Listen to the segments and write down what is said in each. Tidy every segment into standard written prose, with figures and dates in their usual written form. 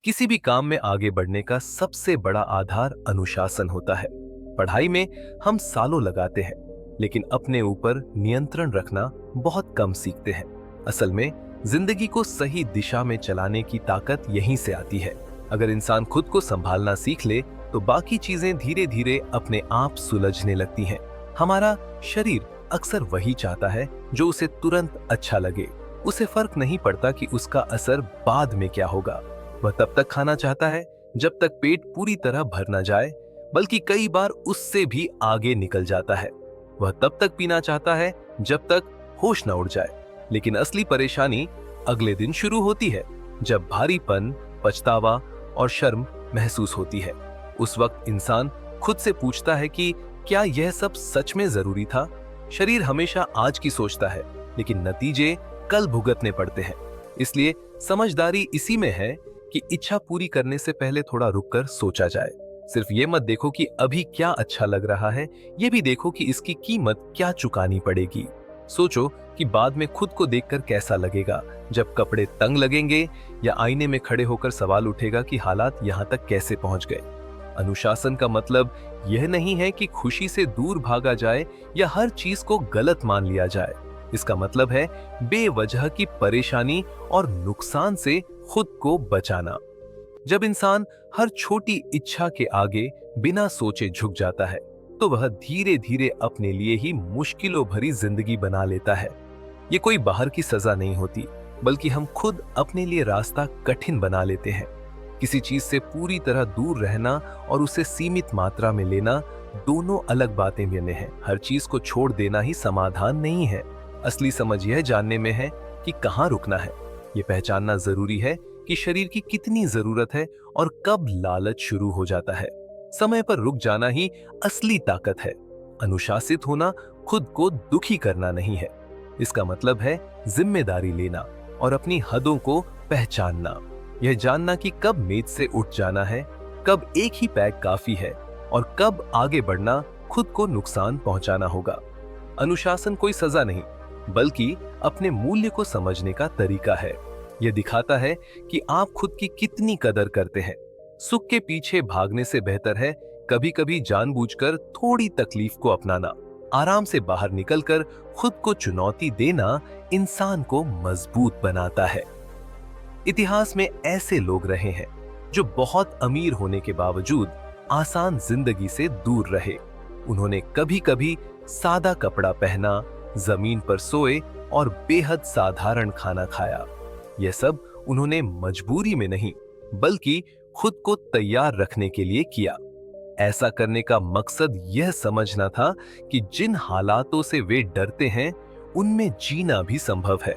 किसी भी काम में आगे बढ़ने का सबसे बड़ा आधार अनुशासन होता है। पढ़ाई में हम सालों लगाते हैं, लेकिन अपने ऊपर नियंत्रण रखना बहुत कम सीखते हैं। असल में जिंदगी को सही दिशा में चलाने की ताकत यहीं से आती है। अगर इंसान खुद को संभालना सीख ले, तो बाकी चीजें धीरे धीरे अपने आप सुलझने लगती हैं। हमारा शरीर अक्सर वही चाहता है जो उसे तुरंत अच्छा लगे। उसे फर्क नहीं पड़ता कि उसका असर बाद में क्या होगा। वह तब तक खाना चाहता है जब तक पेट पूरी तरह भर न जाए, बल्कि कई बार उससे भी आगे निकल जाता है। वह तब तक पीना चाहता है जब तक होश न उड़ जाए, लेकिन असली परेशानी अगले दिन शुरू होती है, जब भारीपन, पछतावा और शर्म महसूस होती है। उस वक्त इंसान खुद से पूछता है कि क्या यह सब सच में जरूरी था? शरीर हमेशा आज की सोचता है, लेकिन नतीजे कल भुगतने पड़ते हैं। इसलिए समझदारी इसी में है कि इच्छा पूरी करने से पहले थोड़ा रुककर सोचा जाए। सिर्फ ये मत देखो कि अभी क्या अच्छा लग रहा है, ये भी देखो कि इसकी कीमत क्या चुकानी पड़ेगी। सोचो कि बाद में खुद को देखकर कैसा लगेगा, जब कपड़े तंग लगेंगे या आईने में खड़े होकर सवाल उठेगा कि हालात यहाँ तक कैसे पहुंच गए। अनुशासन का मतलब यह नहीं है कि खुशी से दूर भागा जाए या हर चीज को गलत मान लिया जाए। इसका मतलब है बेवजह की परेशानी और नुकसान से खुद को बचाना। जब इंसान हर छोटी इच्छा के आगे बिना सोचे झुक जाता है, तो वह धीरे धीरे अपने लिए ही मुश्किलों भरी जिंदगी बना लेता है। ये कोई बाहर की सजा नहीं होती, बल्कि हम खुद अपने लिए रास्ता कठिन बना लेते हैं। किसी चीज से पूरी तरह दूर रहना और उसे सीमित मात्रा में लेना दोनों अलग बातें हैं। हर चीज को छोड़ देना ही समाधान नहीं है। असली समझ यह जानने में है कि कहाँ रुकना है। ये पहचानना जरूरी है कि शरीर की कितनी जरूरत है और कब लालच शुरू हो जाता है। समय पर रुक जाना ही असली ताकत है। अनुशासित होना खुद को दुखी करना नहीं है। इसका मतलब है जिम्मेदारी लेना और अपनी हदों को पहचानना। यह जानना कि कब मेज से उठ जाना है, कब एक ही पैक काफी है और कब आगे बढ़ना खुद को नुकसान पहुंचाना होगा। अनुशासन कोई सजा नहीं, बल्कि अपने मूल्य को समझने का तरीका है। यह दिखाता है कि आप खुद की कितनी कदर करते हैं। सुख के पीछे भागने से बेहतर है कभी कभी जानबूझकर थोड़ी तकलीफ को अपनाना। आराम से बाहर निकलकर खुद को चुनौती देना इंसान को मजबूत बनाता है। इतिहास में ऐसे लोग रहे हैं जो बहुत अमीर होने के बावजूद आसान जिंदगी से दूर रहे। उन्होंने कभी कभी सादा कपड़ा पहना, जमीन पर सोए और बेहद साधारण खाना खाया। यह सब उन्होंने मजबूरी में नहीं, बल्कि खुद को तैयार रखने के लिए किया। ऐसा करने का मकसद यह समझना था कि जिन हालातों से वे डरते हैं, उनमें जीना भी संभव है।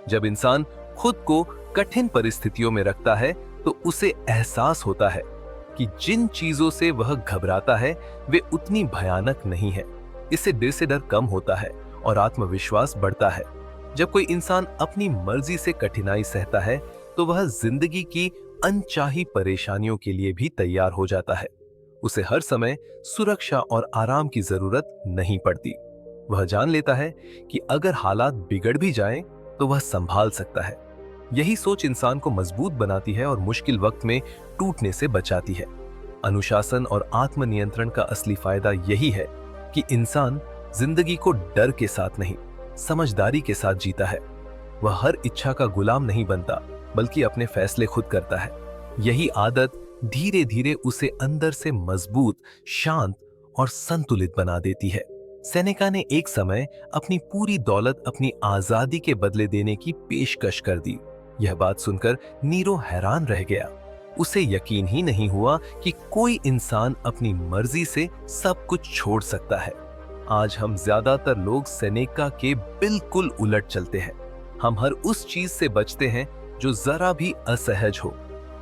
जब इंसान खुद को कठिन परिस्थितियों में रखता है, तो उसे एहसास होता है कि जिन चीजों से वह घबराता है, वे उतनी भयानक नहीं है। इससे डर से डर कम होता है और आत्मविश्वास बढ़ता है। जब कोई इंसान अपनी मर्जी से कठिनाई सहता है, तो वह जिंदगी की अनचाही परेशानियों के लिए भी तैयार हो जाता है। उसे हर समय सुरक्षा और आराम की जरूरत नहीं पड़ती। वह जान लेता है कि अगर हालात बिगड़ भी जाएं, तो वह संभाल सकता है। यही सोच इंसान को मजबूत बनाती है और मुश्किल वक्त में टूटने से बचाती है। अनुशासन और आत्मनियंत्रण का असली फायदा यही है कि इंसान जिंदगी को डर के साथ नहीं, समझदारी के साथ जीता है। वह हर इच्छा का गुलाम नहीं बनता, बल्कि अपने फैसले खुद करता है। यही आदत धीरे धीरे उसे अंदर से मजबूत, शांत और संतुलित बना देती है। सेनेका ने एक समय अपनी पूरी दौलत अपनी आजादी के बदले देने की पेशकश कर दी। यह बात सुनकर नीरो हैरान रह गया। उसे यकीन ही नहीं हुआ कि कोई इंसान अपनी मर्जी से सब कुछ छोड़ सकता है। आज हम ज्यादातर लोग सेनेका के बिल्कुल उलट चलते हैं। हम हर उस चीज से बचते हैं जो जरा भी असहज हो।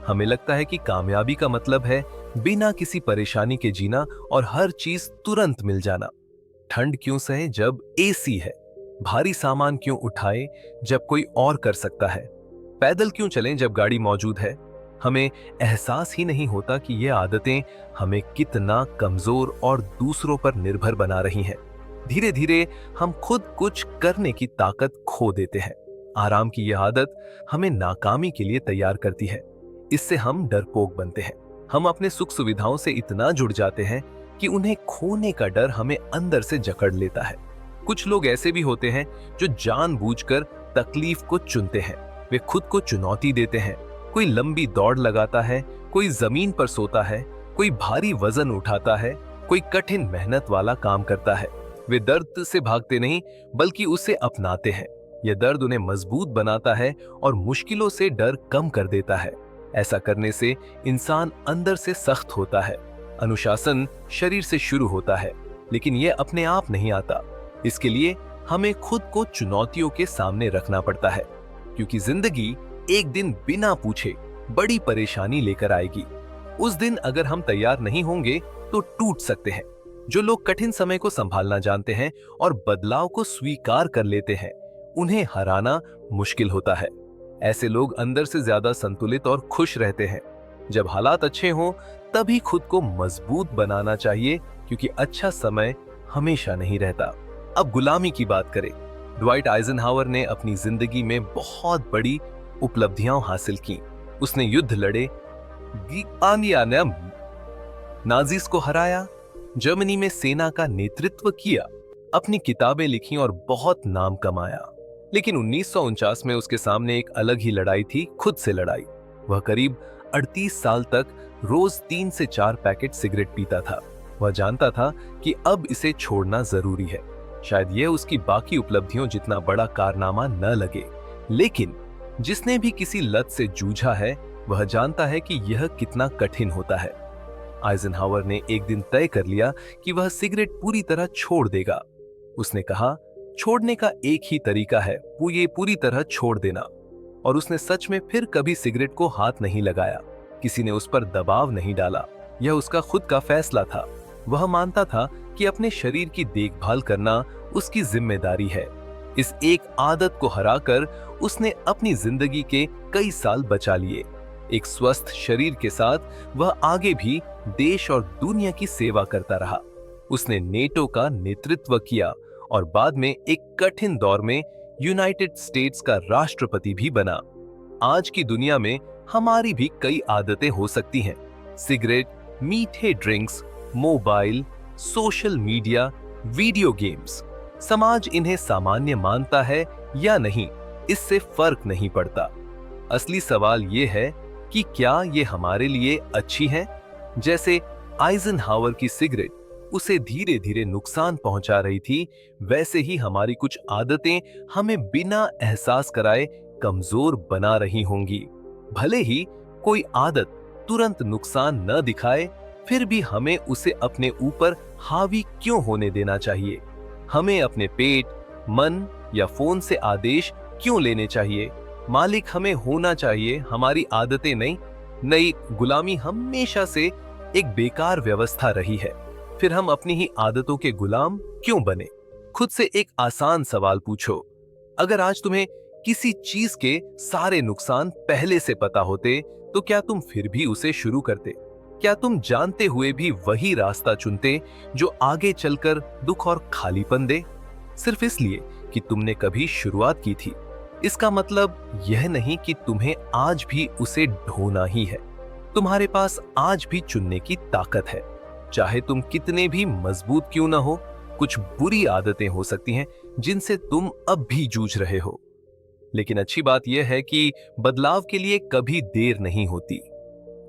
हमें लगता है कि कामयाबी का मतलब है बिना किसी परेशानी के जीना और हर चीज तुरंत मिल जाना। ठंड क्यों सहे जब एसी है? भारी सामान क्यों उठाए जब कोई और कर सकता है? पैदल क्यों चलें जब गाड़ी मौजूद है? हमें एहसास ही नहीं होता कि ये आदतें हमें कितना कमजोर और दूसरों पर निर्भर बना रही हैं। धीरे धीरे हम खुद कुछ करने की ताकत खो देते हैं। आराम की यह आदत हमें नाकामी के लिए तैयार करती है। इससे हम डरपोक बनते हैं। हम अपने सुख सुविधाओं से इतना जुड़ जाते हैं कि उन्हें खोने का डर हमें अंदर से जकड़ लेता है। कुछ लोग ऐसे भी होते हैं जो जानबूझकर तकलीफ को चुनते हैं। वे खुद को चुनौती देते हैं। कोई लंबी दौड़ लगाता है, कोई जमीन पर सोता है, कोई भारी वजन उठाता है, कोई कठिन मेहनत वाला काम करता है। वे दर्द से भागते नहीं बल्कि उसे अपनाते हैं। यह दर्द उन्हें मजबूत बनाता है और मुश्किलों से डर कम कर देता है। ऐसा करने से इंसान अंदर से सख्त होता है। अनुशासन शरीर से शुरू होता है, लेकिन यह अपने आप नहीं आता। इसके लिए हमें खुद को चुनौतियों के सामने रखना पड़ता है, क्योंकि जिंदगी एक दिन बिना पूछे बड़ी परेशानी लेकर आएगी। उस दिन अगर हम तैयार नहीं होंगे तो टूट सकते हैं। जो लोग कठिन समय को संभालना जानते हैं और बदलाव को स्वीकार कर लेते हैं, उन्हें हराना मुश्किल होता है। ऐसे लोग अंदर से ज्यादा संतुलित और खुश रहते हैं। जब हालात अच्छे हों तभी खुद को मजबूत बनाना चाहिए, क्योंकि अच्छा समय हमेशा नहीं रहता। अब गुलामी की बात करें। ड्वाइट आइजनहावर ने अपनी जिंदगी में बहुत बड़ी उपलब्धियां हासिल की। उसने युद्ध लड़े, नाजीज को हराया, जर्मनी में सेना का नेतृत्व किया, अपनी किताबें लिखी और बहुत नाम कमाया। लेकिन 1949 में उसके सामने एक अलग ही लड़ाई थी, खुद से लड़ाई। वह करीब 38 साल तक रोज 3 से 4 पैकेट सिगरेट पीता था। वह जानता था कि अब इसे छोड़ना जरूरी है। शायद यह उसकी बाकी उपलब्धियों जितना बड़ा कारनामा न लगे, लेकिन जिसने भी किसी लत से जूझा है वह जानता है कि यह कितना कठिन होता है। आइजनहावर ने एक दिन तय कर लिया कि वह सिगरेट पूरी तरह छोड़ देगा। उसने कहा, छोड़ने का एक ही तरीका है, वो ये पूरी तरह छोड़ देना। और उसने सच में फिर कभी सिगरेट को हाथ नहीं लगाया। किसी ने उस पर दबाव नहीं डाला। यह उसका खुद का फैसला था। वह मानता था कि अपने शरीर की देखभाल करना उसकी जिम्मेदारी है। इस एक आदत को हराकर उसने अपनी जिंदगी के कई साल बचा लिए। एक स्वस्थ शरीर के साथ वह आगे भी देश और दुनिया की सेवा करता रहा। उसने नेटो का नेतृत्व किया और बाद में एक कठिन दौर में यूनाइटेड स्टेट्स का राष्ट्रपति भी बना। आज की दुनिया में हमारी भी कई आदतें हो सकती हैं। सिगरेट, मीठे drinks, mobile, social media, video games. समाज इन्हें सामान्य मानता है या नहीं, इससे फर्क नहीं पड़ता। असली सवाल यह है कि क्या ये हमारे लिए अच्छी है? जैसे आइजनहावर की सिगरेट उसे धीरे धीरे नुकसान पहुंचा रही थी, वैसे ही हमारी कुछ आदतें हमें बिना एहसास कराए कमजोर बना रही होंगी। भले ही कोई आदत तुरंत नुकसान न दिखाए, फिर भी हमें उसे अपने ऊपर हावी क्यों होने देना चाहिए? हमें अपने पेट, मन या फोन से आदेश क्यों लेने चाहिए? मालिक हमें होना चाहिए, हमारी आदतें नहीं। नई गुलामी हमेशा से एक बेकार व्यवस्था रही है। फिर हम अपनी ही आदतों के गुलाम क्यों बने? खुद से एक आसान सवाल पूछो। अगर आज तुम्हें किसी चीज के सारे नुकसान पहले से पता होते तो क्या तुम फिर भी उसे शुरू करते? क्या तुम जानते हुए भी वही रास्ता चुनते जो आगे चलकर दुख और खालीपन दे, सिर्फ इसलिए कि तुमने कभी शुरुआत की थी? इसका मतलब यह नहीं कि तुम्हें आज भी उसे ढोना ही है। तुम्हारे पास आज भी चुनने की ताकत है। चाहे तुम कितने भी मजबूत क्यों ना हो, कुछ बुरी आदतें हो सकती हैं जिनसे तुम अब भी जूझ रहे हो। लेकिन अच्छी बात यह है कि बदलाव के लिए कभी देर नहीं होती।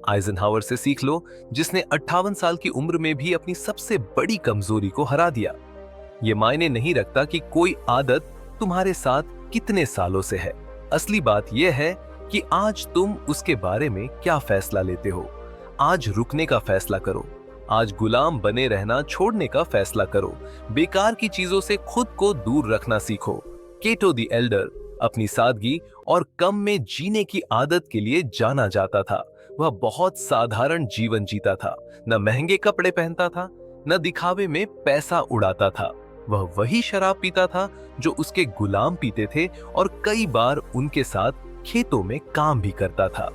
आइजनहावर से सीख लो, जिसने 58 साल की उम्र में भी अपनी सबसे बड़ी कमजोरी को हरा दिया। यह मायने नहीं रखता कि कोई आदत तुम्हारे साथ कितने सालों से है। असली बात यह है कि आज तुम उसके बारे में क्या फैसला लेते हो। आज रुकने का फैसला करो। आज गुलाम बने रहना छोड़ने का फैसला करो। बेकार की चीजों से खुद को दूर रखना सीखो। केटो द एल्डर अपनी सादगी और कम में जीने की आदत के लिए जाना जाता था। वह बहुत साधारण जीवन जीता था। न महंगे कपड़े पहनता था, न दिखावे में पैसा उड़ाता था। वह वही शराब पीता था जो उसके गुलाम पीते थे और कई बार उनके साथ खेतों में काम भी करता था।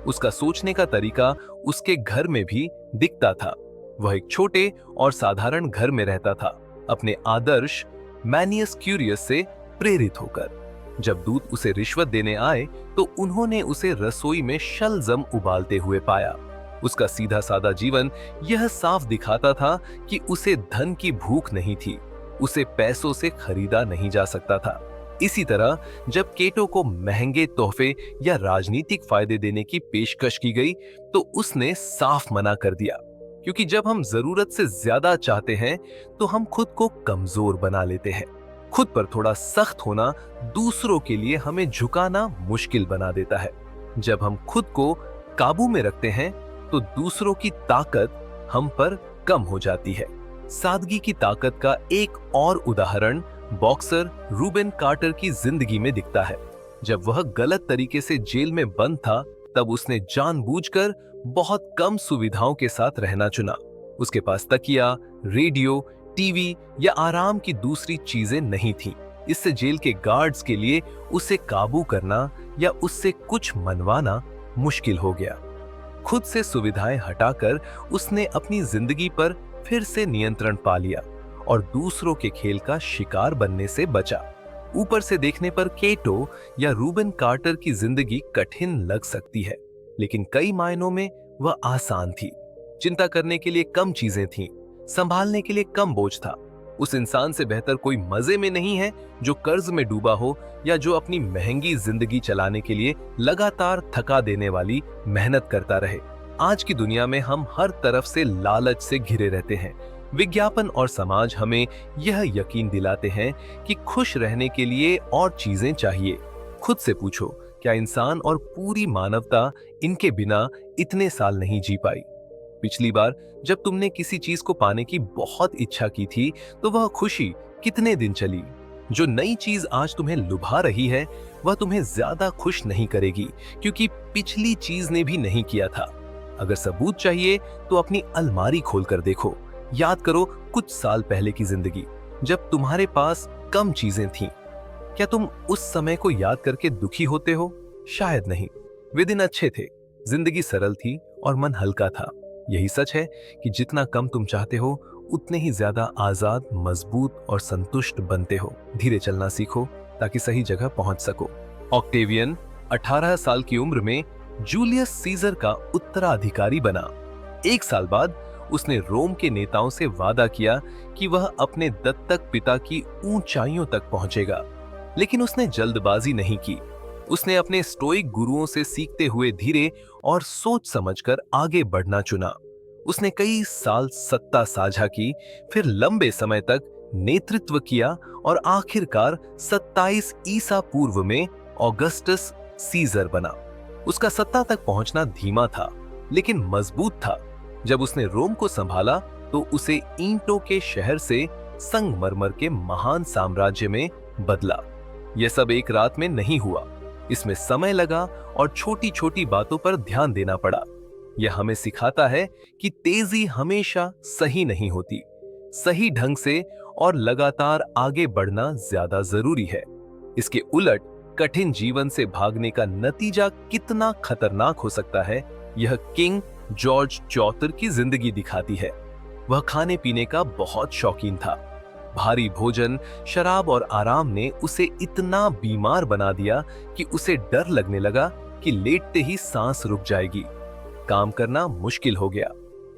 उसका सोचने का तरीका उसके घर में भी दिखता था। वह एक छोटे और साधारण घर में रहता था, अपने आदर्श मैनियस क्यूरियस से प्रेरित होकर। जब दूत उसे रिश्वत देने आए तो उन्होंने उसे रसोई में शलजम उबालते हुए पाया। उसका सीधा साधा जीवन यह साफ दिखाता था कि उसे धन की भूख नहीं थी, उसे पैसों से खरीदा नहीं जा सकता था। इसी तरह जब केटो को महंगे तोहफे या राजनीतिक फायदे देने की पेशकश की गई तो उसने साफ मना कर दिया, क्योंकि जब हम जरूरत से ज्यादा चाहते हैं तो हम खुद को कमजोर बना लेते हैं। खुद पर थोड़ा सख्त होना दूसरों के लिए हमें झुकाना मुश्किल बना देता है। जब हम खुद को काबू में रखते हैं तो दूसरों की ताकत हम पर कम हो जाती है। सादगी की ताकत का एक और उदाहरण बॉक्सर रूबेन कार्टर की जिंदगी में दिखता है। जब वह गलत तरीके से जेल में बंद था तब उसने जानबूझकर बहुत कम सुविधाओं के साथ रहना चुना। उसके पास तकिया, रेडियो, टीवी या आराम की दूसरी चीजें नहीं थीं। इससे जेल के गार्ड्स के लिए उसे काबू करना या उससे कुछ मनवाना मुश्किल हो गया। खुद से सुविधाएं हटाकर उसने अपनी जिंदगी पर फिर से नियंत्रण पा लिया और दूसरों के खेल का शिकार बनने से बचा। ऊपर से देखने पर केटो या रूबेन कार्टर की जिंदगी कठिन लग सकती है, लेकिन कई मायनों में वह आसान थी। चिंता करने के लिए कम चीजें थीं, संभालने के लिए कम बोझ था। उस इंसान से बेहतर कोई मजे में नहीं है जो कर्ज में डूबा हो या जो अपनी महंगी जिंदगी चलाने के लिए लगातार थका देने वाली मेहनत करता रहे। आज की दुनिया में हम हर तरफ से लालच से घिरे रहते हैं। विज्ञापन और समाज हमें यह यकीन दिलाते हैं कि खुश रहने के लिए और चीजें चाहिए। खुद से पूछो, क्या इंसान और पूरी मानवता इनके बिना इतने साल नहीं जी पाई? पिछली बार जब तुमने किसी चीज को पाने की बहुत इच्छा की थी तो वह खुशी कितने दिन चली? जो नई चीज आज तुम्हें लुभा रही है वह तुम्हें ज्यादा खुश नहीं करेगी, क्योंकि पिछली चीज ने भी नहीं किया था। अगर सबूत चाहिए तो अपनी अलमारी खोलकर देखो। याद करो कुछ साल पहले की जिंदगी, जब तुम्हारे पास कम चीजें थीं। क्या तुम उस समय को याद करके दुखी होते हो? शायद नहीं। वे दिन अच्छे थे, जिंदगी सरल थी और मन हल्का था। यही सच है कि जितना कम तुम चाहते हो उतने ही ज्यादा आजाद, मजबूत और संतुष्ट बनते हो। धीरे चलना सीखो ताकि सही जगह पहुंच सको। ऑक्टेवियन 18 साल की उम्र में जूलियस सीजर का उत्तराधिकारी बना। 1 साल बाद उसने रोम के नेताओं से वादा किया कि वह अपने दत्तक पिता की ऊंचाइयों तक पहुंचेगा, लेकिन उसने जल्दबाजी नहीं की। उसने अपने स्टोइक गुरुओं से सीखते हुए धीरे और सोच समझकर आगे बढ़ना चुना। उसने कई साल सत्ता साझा की, फिर लंबे समय तक नेतृत्व किया और आखिरकार 27 ईसा पूर्व में ऑगस्टस सीजर बना। उसका सत्ता तक पहुंचना धीमा था लेकिन मजबूत था। जब उसने रोम को संभाला तो उसे ईंटों के शहर से संगमरमर के महान साम्राज्य में बदला। यह सब एक रात में नहीं हुआ, इसमें समय लगा और छोटी छोटी बातों पर ध्यान देना पड़ा। यह हमें सिखाता है कि तेजी हमेशा सही नहीं होती। सही ढंग से और लगातार आगे बढ़ना ज्यादा जरूरी है। इसके उलट कठिन जीवन से भागने का नतीजा कितना खतरनाक हो सकता है, यह किंग जॉर्ज चौथर की जिंदगी दिखाती है। वह खाने पीने का बहुत शौकीन था। भारी भोजन, शराब और आराम ने उसे इतना बीमार बना दिया कि उसे डर लगने लगा कि लेटते ही सांस रुक जाएगी। काम करना मुश्किल हो गया।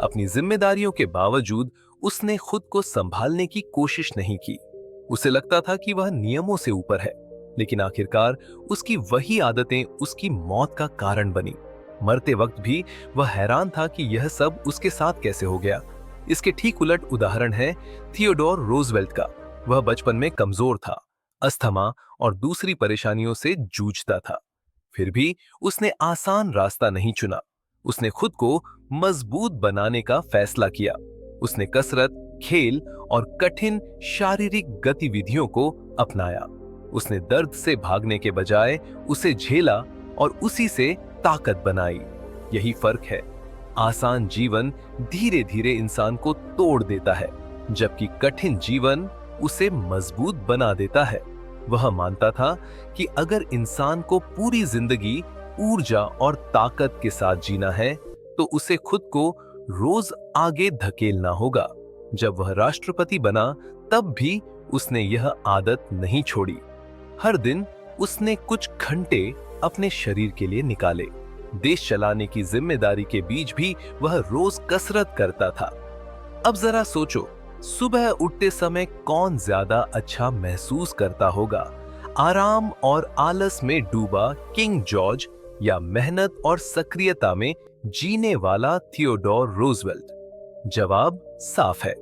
अपनी जिम्मेदारियों के बावजूद उसने खुद को संभालने की कोशिश नहीं की। उसे लगता था कि वह नियमों से ऊपर है, लेकिन आखिरकार उसकी वही आदतें उसकी मौत का कारण बनी। मरते वक्त भी वह हैरान था कि यह सब उसके साथ कैसे हो गया। इसके ठीक उलट उदाहरण है थियोडोर रूजवेल्ट का। वह बचपन में कमजोर था, अस्थमा और दूसरी परेशानियों से जूझता था। फिर भी उसने आसान रास्ता नहीं चुना। उसने खुद को मजबूत बनाने का फैसला किया। उसने कसरत, खेल और कठिन शारीरिक गतिविधियों को अपनाया। उसने दर्द से भागने के बजाय उसे झेला और उसी से ताकत बनाई। यही फर्क है। आसान जीवन धीरे धीरे इंसान को तोड़ देता है, जबकि कठिन जीवन उसे मजबूत बना देता है। वह मानता था कि अगर इंसान को पूरी जिंदगी ऊर्जा और ताकत के साथ जीना है तो उसे खुद को रोज आगे धकेलना होगा। जब वह राष्ट्रपति बना तब भी उसने यह आदत नहीं छोड़ी। हर दिन उसने कुछ घंटे अपने शरीर के लिए निकाले। देश चलाने की जिम्मेदारी के बीच भी वह रोज कसरत करता था। अब जरा सोचो, सुबह उठते समय कौन ज्यादा अच्छा महसूस करता होगा, आराम और आलस में डूबा किंग जॉर्ज या मेहनत और सक्रियता में जीने वाला थियोडोर रूजवेल्ट? जवाब साफ है।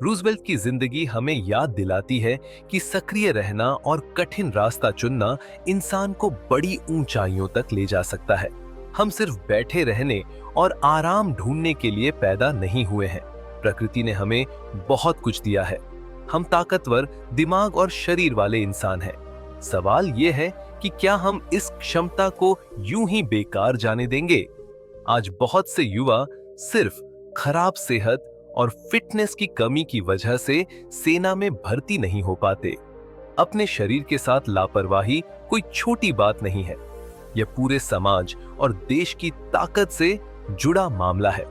रूजवेल्ट की जिंदगी हमें याद दिलाती है कि सक्रिय रहना और कठिन रास्ता चुनना इंसान को बड़ी ऊंचाइयों तक ले जा सकता है। हम सिर्फ बैठे रहने और आराम ढूंढने के लिए पैदा नहीं हुए हैं। प्रकृति ने हमें बहुत कुछ दिया है। हम ताकतवर दिमाग और शरीर वाले इंसान हैं। सवाल यह है कि क्या हम इस क्षमता को यूं ही बेकार जाने देंगे? आज बहुत से युवा सिर्फ खराब सेहत और फिटनेस की कमी की वजह से सेना में भर्ती नहीं हो पाते। अपने शरीर के साथ लापरवाही कोई छोटी बात नहीं है। यह पूरे समाज और देश की ताकत से जुड़ा मामला है।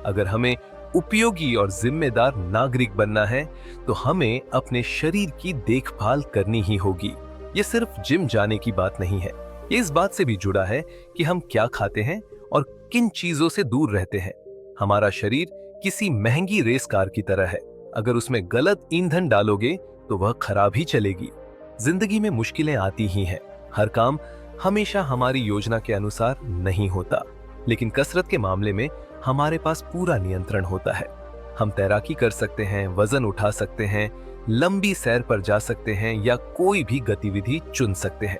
अगर हमें उपयोगी और जिम्मेदार नागरिक बनना है तो हमें अपने शरीर की देखभाल करनी ही होगी। यह सिर्फ जिम जाने की बात नहीं है। ये इस बात से भी जुड़ा है कि हम क्या खाते हैं और किन चीजों से दूर रहते हैं। हमारा शरीर किसी महंगी रेस कार की तरह है। अगर उसमें गलत ईंधन डालोगे तो वह खराब ही चलेगी। जिंदगी में मुश्किलें आती ही हैं। हर काम हमेशा हमारी योजना के अनुसार नहीं होता, लेकिन कसरत के मामले में हमारे पास पूरा नियंत्रण होता है। हम तैराकी कर सकते हैं, वजन उठा सकते हैं, लंबी सैर पर जा सकते हैं या कोई भी गतिविधि चुन सकते हैं।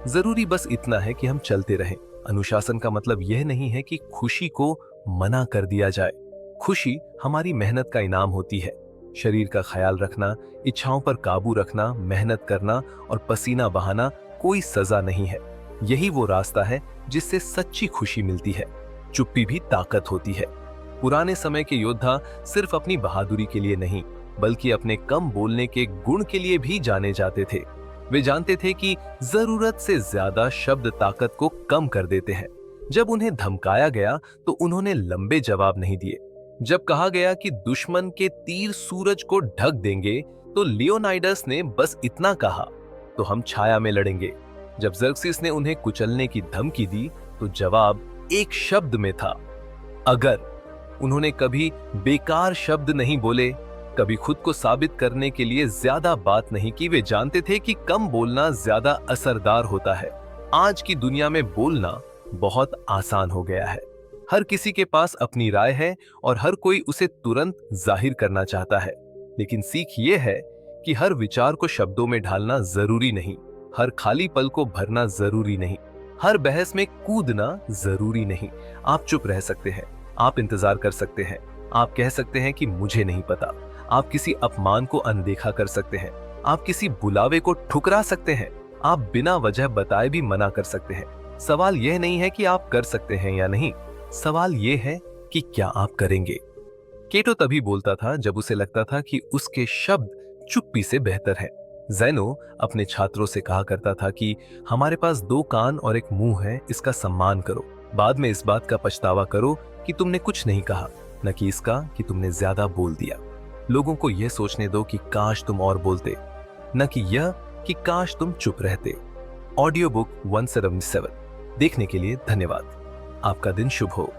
जरूरी बस इतना है कि हम चलते रहें। अनुशासन का मतलब यह नहीं है कि खुशी को मना कर दिया जाए। खुशी हमारी मेहनत का इनाम होती है। शरीर का ख्याल रखना, इच्छाओं पर काबू रखना, मेहनत करना और पसीना बहाना कोई सजा नहीं है। यही वो रास्ता है जिससे सच्ची खुशी मिलती है। चुप्पी भी ताकत होती है। पुराने समय के योद्धा सिर्फ अपनी बहादुरी के लिए नहीं, बल्कि अपने कम बोलने के गुण के लिए भी जाने जाते थे। वे जानते थे कि जरूरत से ज्यादा शब्द ताकत को कम कर देते हैं। जब उन्हें धमकाया गया तो उन्होंने लंबे जवाब नहीं दिए। जब कहा गया कि दुश्मन के तीर सूरज को ढक देंगे तो लियोनाइडस ने बस इतना कहा, तो हम छाया में लड़ेंगे। जब जर्क्सिस ने उन्हें कुचलने की धमकी दी तो जवाब एक शब्द में था, अगर। उन्होंने कभी बेकार शब्द नहीं बोले, कभी खुद को साबित करने के लिए ज्यादा बात नहीं की। वे जानते थे कि कम बोलना ज्यादा असरदार होता है। आज की दुनिया में बोलना बहुत आसान हो गया है। हर किसी के पास अपनी राय है और हर कोई उसे तुरंत जाहिर करना चाहता है। लेकिन सीख ये है कि हर विचार को शब्दों में ढालना जरूरी नहीं, हर खाली पल को भरना जरूरी नहीं, हर बहस में कूदना जरूरी नहीं। आप चुप रह सकते हैं, आप इंतजार कर सकते हैं, आप कह सकते हैं कि मुझे नहीं पता। आप किसी अपमान को अनदेखा कर सकते हैं, आप किसी बुलावे को ठुकरा सकते हैं, आप बिना वजह बताए भी मना कर सकते हैं। सवाल यह नहीं है कि आप कर सकते हैं या नहीं, सवाल यह है कि क्या आप करेंगे। केटो तभी बोलता था जब उसे लगता था कि उसके शब्द चुप्पी से बेहतर है। ज़ेनो अपने छात्रों से कहा करता था कि हमारे पास 2 कान और 1 मुंह है, इसका सम्मान करो। बाद में इस बात का पछतावा करो कि तुमने कुछ नहीं कहा, न कि इसका कि तुमने ज्यादा बोल दिया। लोगों को यह सोचने दो कि काश तुम और बोलते, न कि यह कि काश तुम चुप रहते। ऑडियो बुक 177 देखने के लिए धन्यवाद। आपका दिन शुभ हो।